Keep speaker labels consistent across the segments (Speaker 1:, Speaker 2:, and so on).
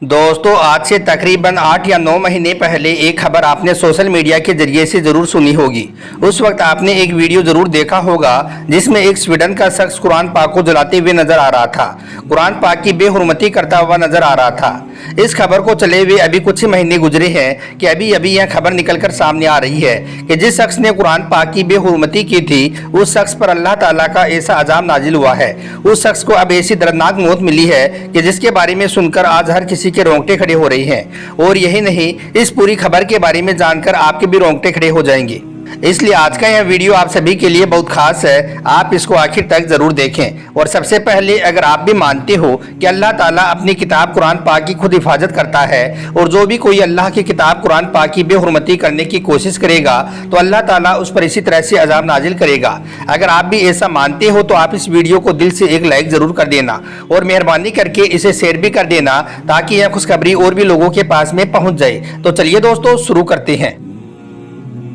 Speaker 1: दोस्तों आज से तकरीबन 8 या 9 महीने पहले एक खबर आपने सोशल मीडिया के जरिए से ज़रूर सुनी होगी। उस वक्त आपने एक वीडियो ज़रूर देखा होगा जिसमें एक स्वीडन का शख्स कुरान पाक को जलाते हुए नजर आ रहा था, कुरान पाक की बेहुरमती करता हुआ नजर आ रहा था। इस खबर को चले हुए अभी कुछ ही महीने गुजरे हैं कि अभी अभी यह खबर निकलकर सामने आ रही है कि जिस शख्स ने कुरान पाक की बेहुरमती की थी उस शख्स पर अल्लाह ताला का ऐसा अजाब नाजिल हुआ है। उस शख्स को अब ऐसी दर्दनाक मौत मिली है कि जिसके बारे में सुनकर आज हर किसी के रोंगटे खड़े हो रही हैं। और यही नहीं, इस पूरी खबर के बारे में जानकर आपके भी रोंगटे खड़े हो जाएंगे। इसलिए आज का यह वीडियो आप सभी के लिए बहुत खास है, आप इसको आखिर तक जरूर देखें। और सबसे पहले अगर आप भी मानते हो कि अल्लाह ताला अपनी किताब कुरान पाक की खुद हिफाजत करता है और जो भी कोई अल्लाह की किताब कुरान पाक की बेहुरमती करने की कोशिश करेगा तो अल्लाह ताला उस पर इसी तरह से अजाब नाजिल करेगा। अगर आप भी ऐसा मानते हो तो आप इस वीडियो को दिल से एक लाइक जरूर कर देना और मेहरबानी करके इसे शेयर भी कर देना ताकि यह खुशखबरी और भी लोगों के पास में पहुंच जाए। तो चलिए दोस्तों शुरू करते हैं।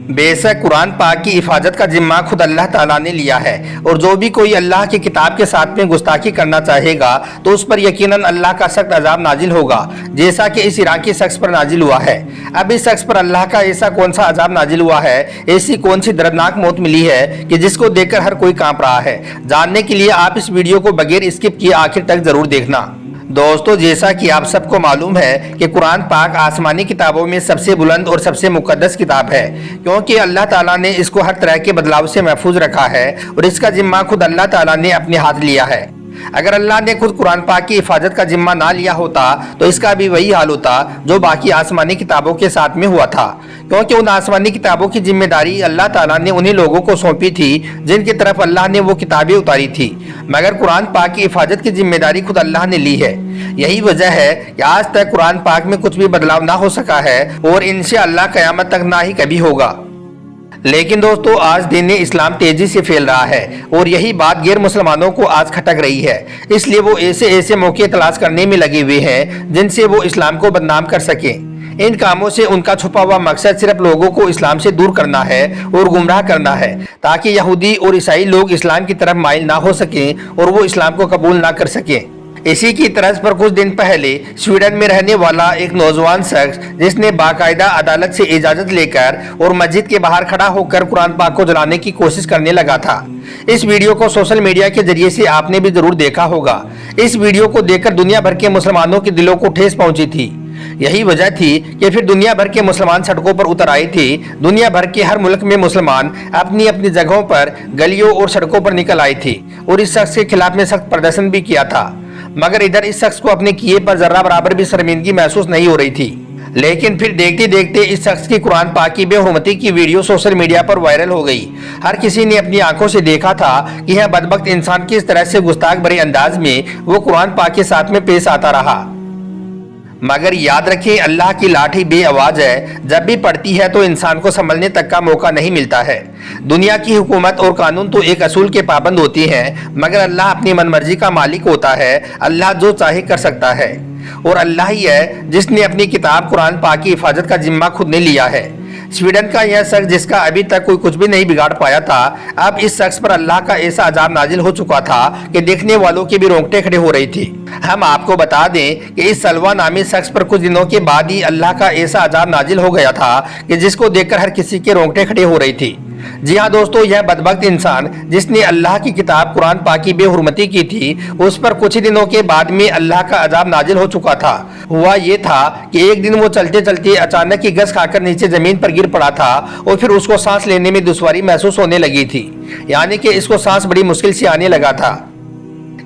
Speaker 1: बेशक कुरान पाक की हिफाजत का जिम्मा खुद अल्लाह ताला ने लिया है और जो भी कोई अल्लाह की किताब के साथ में गुस्ताखी करना चाहेगा तो उस पर यकीनन अल्लाह का सख्त अजाब नाजिल होगा, जैसा कि इस इराकी शख्स पर नाजिल हुआ है। अब इस शख्स पर अल्लाह का ऐसा कौन सा अजाब नाजिल हुआ है, ऐसी कौन सी दर्दनाक मौत मिली है कि जिसको देखकर हर कोई कांप रहा है। जानने के लिए आप इस वीडियो को बगैर स्किप किए आखिर तक जरूर देखना। दोस्तों जैसा कि आप सबको मालूम है कि कुरान पाक आसमानी किताबों में सबसे बुलंद और सबसे मुकद्दस किताब है, क्योंकि अल्लाह ताला ने इसको हर तरह के बदलाव से महफूज रखा है और इसका जिम्मा खुद अल्लाह ताला ने अपने हाथ लिया है। अगर अल्लाह ने खुद कुरान पाक की हिफाजत का जिम्मा ना लिया होता तो इसका भी वही हाल होता जो बाकी आसमानी किताबों के साथ में हुआ था, क्योंकि उन आसमानी किताबों की जिम्मेदारी अल्लाह ताला ने उन्हीं लोगों को सौंपी थी जिनकी तरफ अल्लाह ने वो किताबें उतारी थी, मगर कुरान पाक की हिफाजत की जिम्मेदारी खुद अल्लाह ने ली है। यही वजह है कि आज तक कुरान पाक में कुछ भी बदलाव ना हो सका है और इंशाअल्लाह क़यामत तक ना ही कभी होगा। लेकिन दोस्तों आज दीन इस्लाम तेजी से फैल रहा है और यही बात गैर मुसलमानों को आज खटक रही है, इसलिए वो ऐसे ऐसे मौके तलाश करने में लगे हुए हैं जिनसे वो इस्लाम को बदनाम कर सकें। इन कामों से उनका छुपा हुआ मकसद सिर्फ लोगों को इस्लाम से दूर करना है और गुमराह करना है, ताकि यहूदी और ईसाई लोग इस्लाम की तरफ माइल ना हो सकें और वो इस्लाम को कबूल ना कर सकें। इसी की तर्ज पर कुछ दिन पहले स्वीडन में रहने वाला एक नौजवान शख्स जिसने बाकायदा अदालत से इजाजत लेकर और मस्जिद के बाहर खड़ा होकर कुरान पाक को जलाने की कोशिश करने लगा था। इस वीडियो को सोशल मीडिया के जरिए से आपने भी जरूर देखा होगा। इस वीडियो को देखकर दुनिया भर के मुसलमानों के दिलों को ठेस पहुंची थी। यही वजह थी कि फिर दुनिया भर के मुसलमान सड़कों पर उतर आए थे। दुनिया भर के हर मुल्क में मुसलमान अपनी अपनी जगहों पर गलियों और सड़कों पर निकल आए थे और इस शख्स के खिलाफ में सख्त प्रदर्शन भी किया था, मगर इधर इस शख्स को अपने किए पर जर्रा बराबर भी शर्मिंदगी महसूस नहीं हो रही थी। लेकिन फिर देखते देखते इस शख्स की कुरान पाक की बेहुरमती की वीडियो सोशल मीडिया पर वायरल हो गई। हर किसी ने अपनी आंखों से देखा था कि यह बदबख्त इंसान किस तरह से गुस्ताख भरे अंदाज में वो कुरान पाक के साथ में पेश आता रहा। मगर याद रखें, अल्लाह की लाठी बे आवाज है, जब भी पड़ती है तो इंसान को संभलने तक का मौका नहीं मिलता है। दुनिया की हुकूमत और कानून तो एक असूल के पाबंद होती हैं, मगर अल्लाह अपनी मनमर्जी का मालिक होता है। अल्लाह जो चाहे कर सकता है और अल्लाह ही है जिसने अपनी किताब कुरान पाक की हिफाजत का जिम्मा खुद ने लिया है। स्वीडन का यह शख्स जिसका अभी तक कोई कुछ भी नहीं बिगाड़ पाया था, अब इस शख्स पर अल्लाह का ऐसा अजाब नाजिल हो चुका था कि देखने वालों के भी रोंगटे खड़े हो रही थी। हम आपको बता दें कि इस सलवा नामी शख्स पर कुछ दिनों के बाद ही अल्लाह का ऐसा अजाब नाजिल हो गया था कि जिसको देखकर हर किसी के रोंगटे खड़े हो रही थी। जी हाँ दोस्तों, यह बदबख्त इंसान जिसने अल्लाह की किताब कुरान पाक की बेहुरमती की थी उस पर कुछ ही दिनों के बाद में अल्लाह का अजाब नाजिल हो चुका था। हुआ ये था कि एक दिन वो चलते चलते अचानक ही गस खाकर नीचे जमीन पर गिर पड़ा था और फिर उसको सांस लेने में दुश्वारी महसूस होने लगी थी, यानी कि इसको सांस बड़ी मुश्किल से आने लगा था।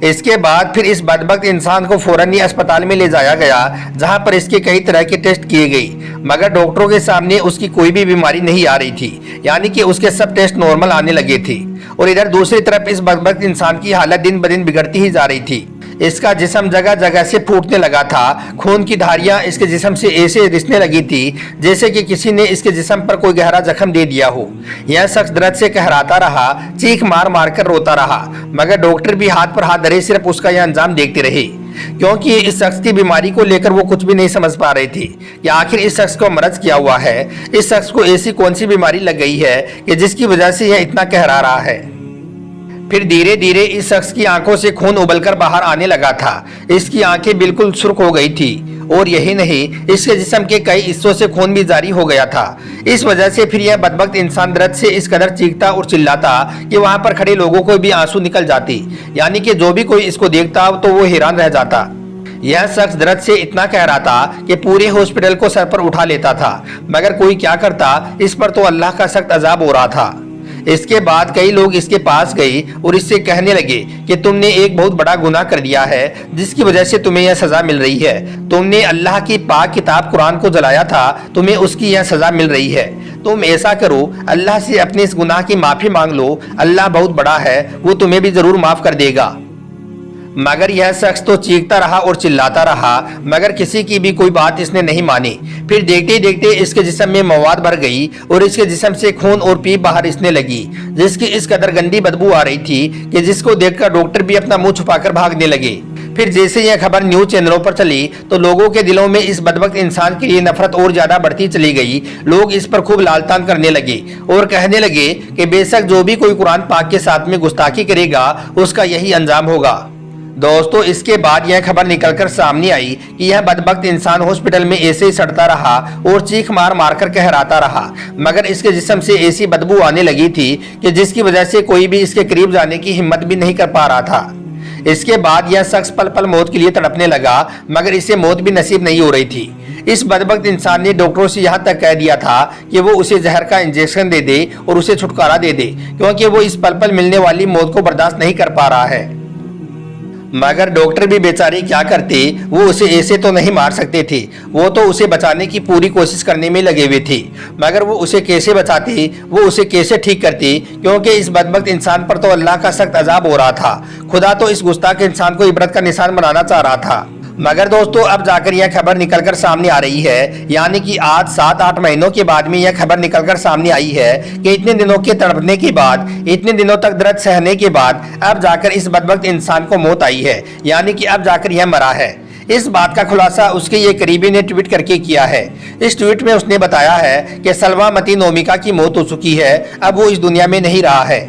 Speaker 1: इसके बाद फिर इस बदबख्त इंसान को फौरन ही अस्पताल में ले जाया गया, जहां पर इसके कई तरह के टेस्ट किए गए, मगर डॉक्टरों के सामने उसकी कोई भी बीमारी नहीं आ रही थी, यानी कि उसके सब टेस्ट नॉर्मल आने लगे थे। और इधर दूसरी तरफ इस बदबख्त इंसान की हालत दिन ब दिन बिगड़ती ही जा रही थी। इसका जिस्म जगह जगह से फूटने लगा था, खून की धारियां इसके जिस्म से ऐसे रिसने लगी थी जैसे कि किसी ने इसके जिस्म पर कोई गहरा जख्म दे दिया हो। यह शख्स दर्द से कहराता रहा, चीख मार मार कर रोता रहा, मगर डॉक्टर भी हाथ पर हाथ धरे सिर्फ उसका यह अंजाम देखते रहे, क्योंकि इस शख्स की बीमारी को लेकर वो कुछ भी नहीं समझ पा रहे थे कि आखिर इस शख्स को मर्ज क्या हुआ है, इस शख्स को ऐसी कौन सी बीमारी लग गई है कि जिसकी वजह से यह इतना कहरा रहा है। फिर धीरे धीरे इस शख्स की आंखों से खून उबलकर बाहर आने लगा था। इसकी आंखें बिल्कुल सुर्ख हो गई थी और यही नहीं, इसके जिस्म के कई हिस्सों से खून भी जारी हो गया था। इस वजह से फिर यह बदबख्त इंसान दर्द से इस कदर चीखता और चिल्लाता कि वहां पर खड़े लोगों को भी आंसू निकल जाती, यानी कि जो भी कोई इसको देखता तो वो हैरान रह जाता। यह शख्स दर्द से इतना कह रहा था कि पूरे हॉस्पिटल को सर पर उठा लेता था, मगर कोई क्या करता, इस पर तो अल्लाह का सख्त अजाब हो रहा था। इसके बाद कई लोग इसके पास गए और इससे कहने लगे कि तुमने एक बहुत बड़ा गुनाह कर दिया है जिसकी वजह से तुम्हें यह सजा मिल रही है। तुमने अल्लाह की पाक किताब कुरान को जलाया था, तुम्हें उसकी यह सजा मिल रही है। तुम ऐसा करो, अल्लाह से अपने इस गुनाह की माफी मांग लो, अल्लाह बहुत बड़ा है, वो तुम्हें भी जरूर माफ कर देगा। मगर यह शख्स तो चीखता रहा और चिल्लाता रहा, मगर किसी की भी कोई बात इसने नहीं मानी। फिर देखते देखते इसके जिस्म में मवाद भर गई और इसके जिस्म से खून और पीप बाहर इसने लगी, जिसकी इस कदर गंदी बदबू आ रही थी कि जिसको देखकर डॉक्टर भी अपना मुंह छुपाकर भागने लगे। फिर जैसे यह खबर न्यूज चैनलों पर चली तो लोगों के दिलों में इस बदबख्त इंसान के लिए नफरत और ज्यादा बढ़ती चली गई। लोग इस पर खूब लालतान करने लगे और कहने लगे कि बेशक जो भी कोई कुरान पाक के साथ में गुस्ताखी करेगा उसका यही अंजाम होगा। दोस्तों, इसके बाद यह खबर निकलकर सामने आई कि यह बदबख्त इंसान हॉस्पिटल में ऐसे ही सड़ता रहा और चीख मार मार कर कहराता रहा, मगर इसके जिस्म से ऐसी बदबू आने लगी थी कि जिसकी वजह से कोई भी इसके करीब जाने की हिम्मत भी नहीं कर पा रहा था। इसके बाद यह शख्स पल पल मौत के लिए तड़पने लगा, मगर इसे मौत भी नसीब नहीं हो रही थी। इस बदबख्त इंसान ने डॉक्टरों से यहाँ तक कह दिया था कि वो उसे जहर का इंजेक्शन दे दे और उसे छुटकारा दे दे, क्योंकि वो इस पल पल मिलने वाली मौत को बर्दाश्त नहीं कर पा रहा है। मगर डॉक्टर भी बेचारे क्या करते, वो उसे ऐसे तो नहीं मार सकते थे, वो तो उसे बचाने की पूरी कोशिश करने में लगे हुए थे। मगर वो उसे कैसे बचाते, वो उसे कैसे ठीक करते, क्योंकि इस बदबख्त इंसान पर तो अल्लाह का सख्त अजाब हो रहा था। खुदा तो इस गुस्ताख इंसान को इबरत का निशान बनाना चाह रहा था। मगर दोस्तों, अब जाकर यह खबर निकलकर सामने आ रही है, यानी कि आज 7-8 महीनों के बाद में यह खबर निकलकर सामने आई है कि इतने दिनों के तड़पने के बाद, इतने दिनों तक दर्द सहने के बाद अब जाकर इस बदबख्त इंसान को मौत आई है, यानी कि अब जाकर यह मरा है। इस बात का खुलासा उसके ये करीबी ने ट्वीट करके किया है। इस ट्वीट में उसने बताया है कि सलवा मती नोमिका की मौत हो चुकी है, अब वो इस दुनिया में नहीं रहा है।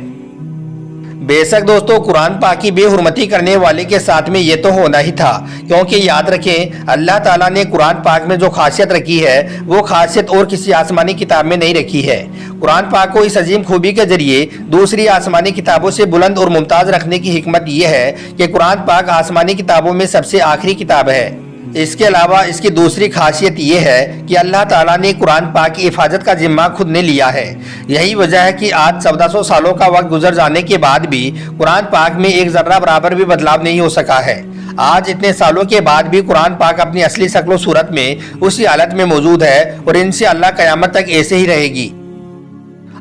Speaker 1: बेशक दोस्तों, कुरान पाक की बेहुरमती करने वाले के साथ में ये तो होना ही था, क्योंकि याद रखें अल्लाह ताला ने कुरान पाक में जो खासियत रखी है वो खासियत और किसी आसमानी किताब में नहीं रखी है। कुरान पाक को इस अजीम खूबी के जरिए दूसरी आसमानी किताबों से बुलंद और मुमताज रखने की हिकमत ये है कि कुरान पाक आसमानी किताबों में सबसे आखिरी किताब है। इसके अलावा इसकी दूसरी खासियत ये है कि अल्लाह ताला ने कुरान पाक की हिफाजत का जिम्मा खुद ने लिया है। यही वजह है कि आज 1400 सालों का वक्त गुजर जाने के बाद भी कुरान पाक में एक जर्रा बराबर भी बदलाव नहीं हो सका है। आज इतने सालों के बाद भी कुरान पाक अपनी असली शक्ल सूरत में उसी हालत में मौजूद है और इनसे अल्लाह क़यामत तक ऐसे ही रहेगी।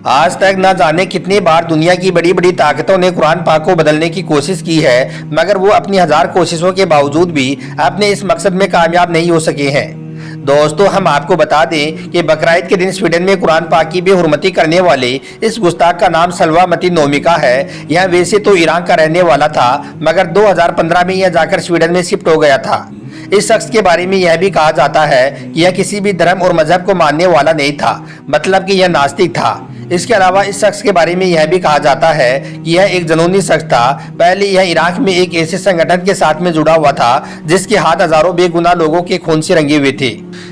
Speaker 1: आज तक न जाने कितनी बार दुनिया की बड़ी बड़ी ताकतों ने कुरान पाक को बदलने की कोशिश की है, मगर वो अपनी 1000 कोशिशों के बावजूद भी अपने इस मकसद में कामयाब नहीं हो सके हैं। दोस्तों, हम आपको बता दें कि बकरीद के दिन स्वीडन में कुरान पाक की बेहुरमती करने वाले इस गुस्ताख का नाम सलवा मती नोमिका है। यह वैसे तो ईरान का रहने वाला था, मगर 2015 में यह जाकर स्वीडन में शिफ्ट हो गया था। इस शख्स के बारे में यह भी कहा जाता है कि यह किसी भी धर्म और मजहब को मानने वाला नहीं था, मतलब कि यह नास्तिक था। इसके अलावा इस शख्स के बारे में यह भी कहा जाता है कि यह एक जनूनी शख्स था। पहले यह इराक में एक ऐसे संगठन के साथ में जुड़ा हुआ था जिसके हाथ हजारों बेगुनाह लोगों के खून से रंगे हुए थे।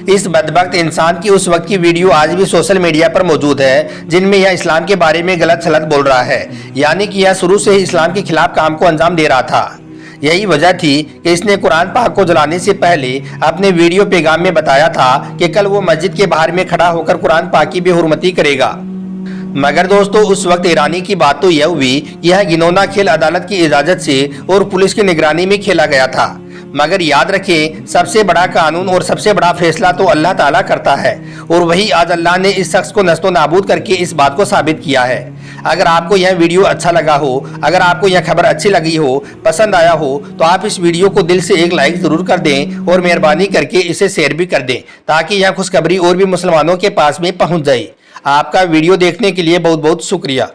Speaker 1: इस बदबख्त इंसान की उस वक्त की वीडियो आज भी सोशल मीडिया पर मौजूद है, जिनमें यह इस्लाम के बारे में गलत सलत बोल रहा है, यानी कि यह शुरू से ही इस्लाम के खिलाफ काम को अंजाम दे रहा था। यही वजह थी कि इसने कुरान पाक को जलाने से पहले अपने वीडियो पैगाम में बताया था कि कल वो मस्जिद के बाहर में खड़ा होकर कुरान पाक की बेहुरमती करेगा। मगर दोस्तों, उस वक्त ईरानी की बात तो यह हुई कि यह घिनौना खेल अदालत की इजाजत से और पुलिस की निगरानी में खेला गया था। मगर याद रखें, सबसे बड़ा कानून और सबसे बड़ा फैसला तो अल्लाह ताला करता है, और वही आज अल्लाह ने इस शख्स को नस्तो नाबूद करके इस बात को साबित किया है। अगर आपको यह वीडियो अच्छा लगा हो, अगर आपको यह खबर अच्छी लगी हो, पसंद आया हो, तो आप इस वीडियो को दिल से एक लाइक जरूर कर दें और मेहरबानी करके इसे शेयर भी कर दें, ताकि यह खुशखबरी और भी मुसलमानों के पास में पहुंच जाए। आपका वीडियो देखने के लिए बहुत बहुत शुक्रिया।